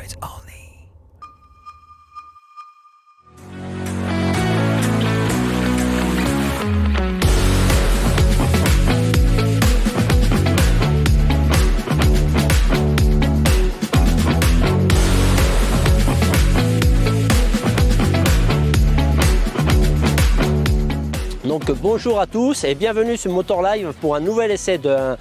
Androids only. Donc bonjour à tous et bienvenue sur Motor Live pour un nouvel essai d'un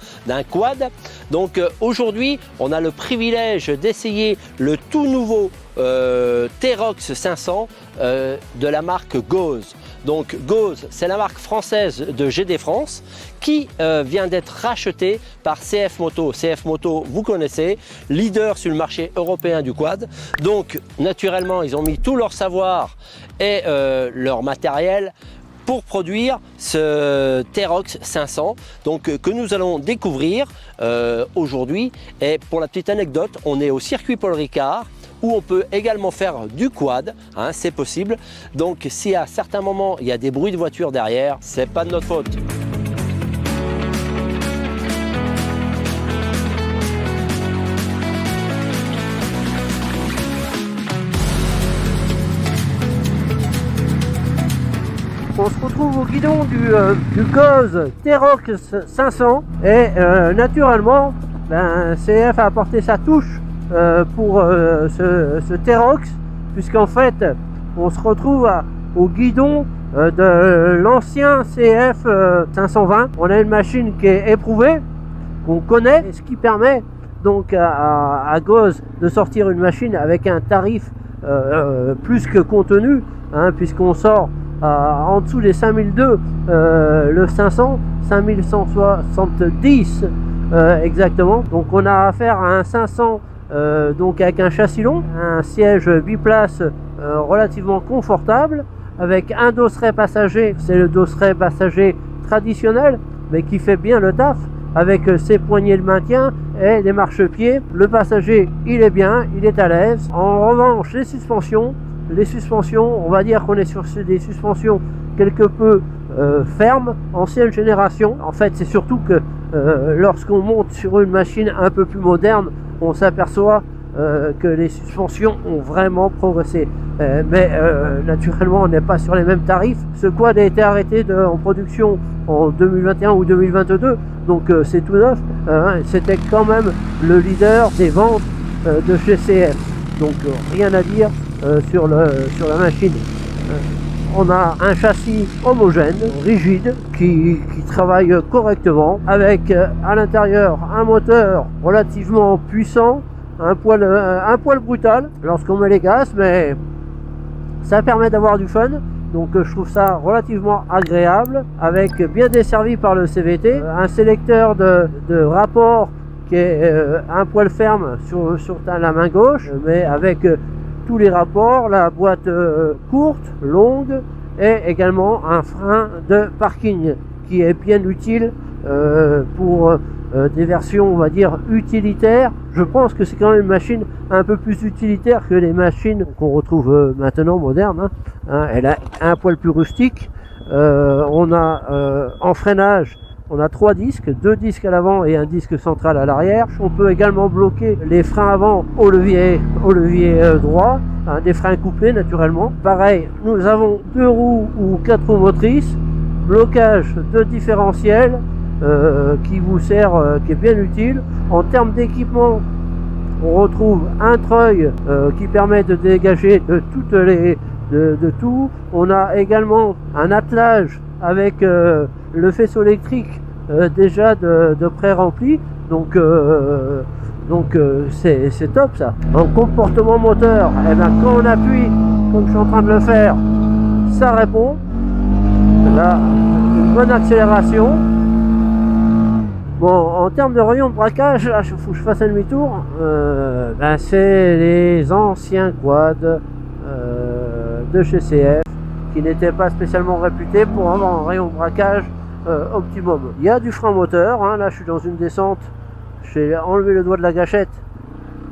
quad. Donc aujourd'hui on a le privilège d'essayer le tout nouveau T-Rox 500 de la marque Gauze. Donc Gauze, c'est la marque française de GD France qui vient d'être rachetée par CF Moto. CF Moto, vous connaissez, leader sur le marché européen du quad. Donc naturellement ils ont mis tout leur savoir et leur matériel pour produire ce T-Rox 500 donc, que nous allons découvrir aujourd'hui. Et pour la petite anecdote, on est au circuit Paul Ricard où on peut également faire du quad, hein, c'est possible. Donc si à certains moments il y a des bruits de voiture derrière, c'est pas de notre faute. On se retrouve au guidon du Gauze T-Rox 500 et naturellement CF a apporté sa touche pour ce T-Rox, puisqu'en fait on se retrouve au guidon de l'ancien CF 520. On a une machine qui est éprouvée, qu'on connaît, ce qui permet donc à Gauze de sortir une machine avec un tarif plus que contenu, hein, puisqu'on sort en dessous des 5002 le 500, 5170 exactement. Donc on a affaire à un 500 donc avec un châssis long, un siège biplace relativement confortable, avec un dosseret passager. C'est le dosseret passager traditionnel mais qui fait bien le taf, avec ses poignées de maintien et des marchepieds. Le passager il est bien, il est à l'aise. En revanche les suspensions, on va dire qu'on est sur des suspensions quelque peu fermes, ancienne génération. En fait, c'est surtout que lorsqu'on monte sur une machine un peu plus moderne, on s'aperçoit que les suspensions ont vraiment progressé. Mais naturellement, on n'est pas sur les mêmes tarifs. Ce quad a été arrêté en production en 2021 ou 2022, donc c'est tout neuf. C'était quand même le leader des ventes de chez CF. Donc rien à dire sur la machine. On a un châssis homogène, rigide, qui travaille correctement, avec à l'intérieur un moteur relativement puissant, un poil brutal lorsqu'on met les gaz, mais ça permet d'avoir du fun. Donc je trouve ça relativement agréable, avec bien desservi par le CVT, un sélecteur de rapport qui est un poil ferme sur la main gauche, mais avec tous les rapports, la boîte courte, longue, et également un frein de parking qui est bien utile pour des versions, on va dire, utilitaires. Je pense que c'est quand même une machine un peu plus utilitaire que les machines qu'on retrouve maintenant modernes, hein. Elle a un poil plus rustique. On a en freinage, on a 3 disques, 2 disques à l'avant et un disque central à l'arrière. On peut également bloquer les freins avant au levier droit, hein, des freins couplés naturellement. Pareil, nous avons 2 roues ou 4 roues motrices, blocage de différentiel qui vous sert, qui est bien utile. En termes d'équipement, on retrouve un treuil qui permet de dégager de tout. On a également un attelage avec le faisceau électrique déjà de pré-rempli, donc c'est top ça. En comportement moteur, quand on appuie comme je suis en train de le faire, ça répond. Là, une bonne accélération. Bon, en termes de rayon de braquage, là, il faut que je fasse un demi-tour. C'est les anciens quads de chez CF qui n'étaient pas spécialement réputés pour avoir un rayon de braquage optimum. Il y a du frein moteur, hein, là je suis dans une descente, j'ai enlevé le doigt de la gâchette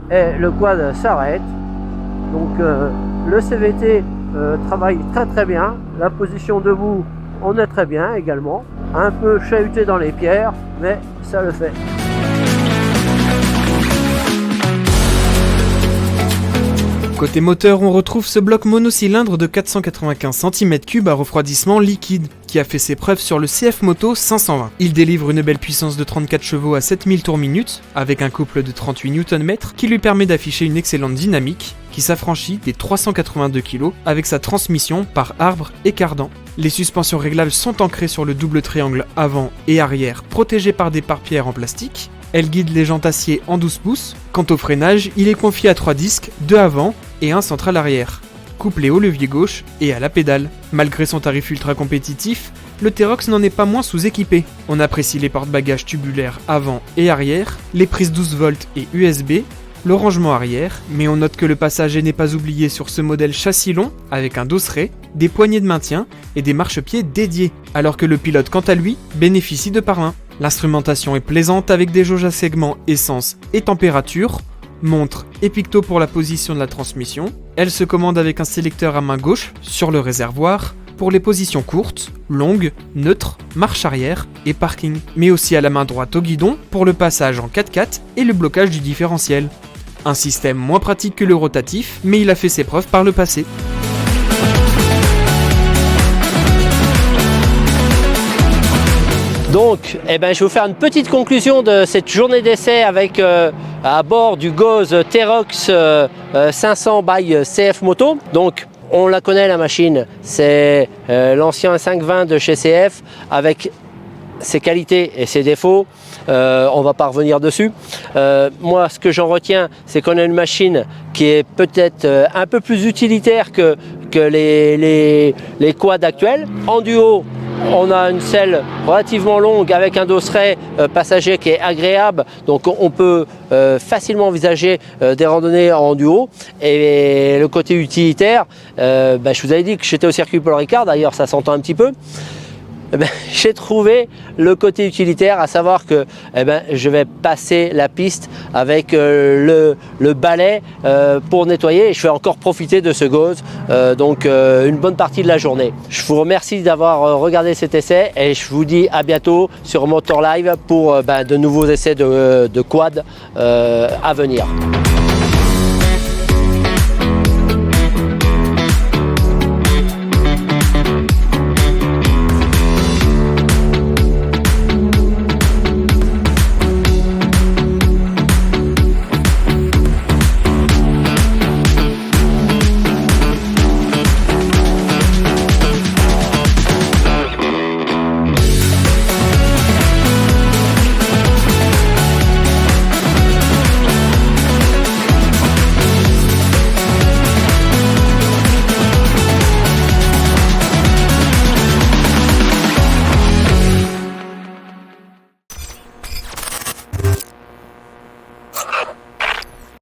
et le quad s'arrête. Donc le CVT travaille très bien, la position debout on est très bien également, un peu chahuté dans les pierres mais ça le fait. Côté moteur, on retrouve ce bloc monocylindre de 495 cm3 à refroidissement liquide, qui a fait ses preuves sur le CF Moto 520. Il délivre une belle puissance de 34 chevaux à 7000 tours minute, avec un couple de 38 Nm, qui lui permet d'afficher une excellente dynamique, qui s'affranchit des 382 kg avec sa transmission par arbre et cardan. Les suspensions réglables sont ancrées sur le double triangle avant et arrière, protégées par des pare-pierres en plastique. Elle guide les jantes acier en 12 pouces. Quant au freinage, il est confié à 3 disques, 2 avant et un central arrière, couplé au levier gauche et à la pédale. Malgré son tarif ultra compétitif, le T-Rox n'en est pas moins sous-équipé. On apprécie les porte-bagages tubulaires avant et arrière, les prises 12 volts et USB, le rangement arrière, mais on note que le passager n'est pas oublié sur ce modèle châssis long avec un dosseret, des poignées de maintien et des marchepieds dédiés, alors que le pilote quant à lui bénéficie de pare-main. L'instrumentation est plaisante avec des jauges à segments essence et température, montre et picto pour la position de la transmission. Elle se commande avec un sélecteur à main gauche sur le réservoir pour les positions courtes, longues, neutres, marche arrière et parking, mais aussi à la main droite au guidon pour le passage en 4x4 et le blocage du différentiel. Un système moins pratique que le rotatif, mais il a fait ses preuves par le passé. Donc, je vais vous faire une petite conclusion de cette journée d'essai avec à bord du Goz T-Rox 500 by CF Moto. Donc, on la connaît la machine, c'est l'ancien 520 de chez CF avec ses qualités et ses défauts. On va pas revenir dessus. Moi, ce que j'en retiens, c'est qu'on a une machine qui est peut-être un peu plus utilitaire que les quads actuels. En duo, on a une selle relativement longue avec un dosseret passager qui est agréable, donc on peut facilement envisager des randonnées en duo. Et le côté utilitaire, je vous avais dit que j'étais au circuit Paul Ricard, d'ailleurs ça s'entend un petit peu. J'ai trouvé le côté utilitaire, à savoir que je vais passer la piste avec le balai pour nettoyer, et je vais encore profiter de ce Goz donc une bonne partie de la journée. Je vous remercie d'avoir regardé cet essai et je vous dis à bientôt sur Motor Live pour de nouveaux essais de quad à venir.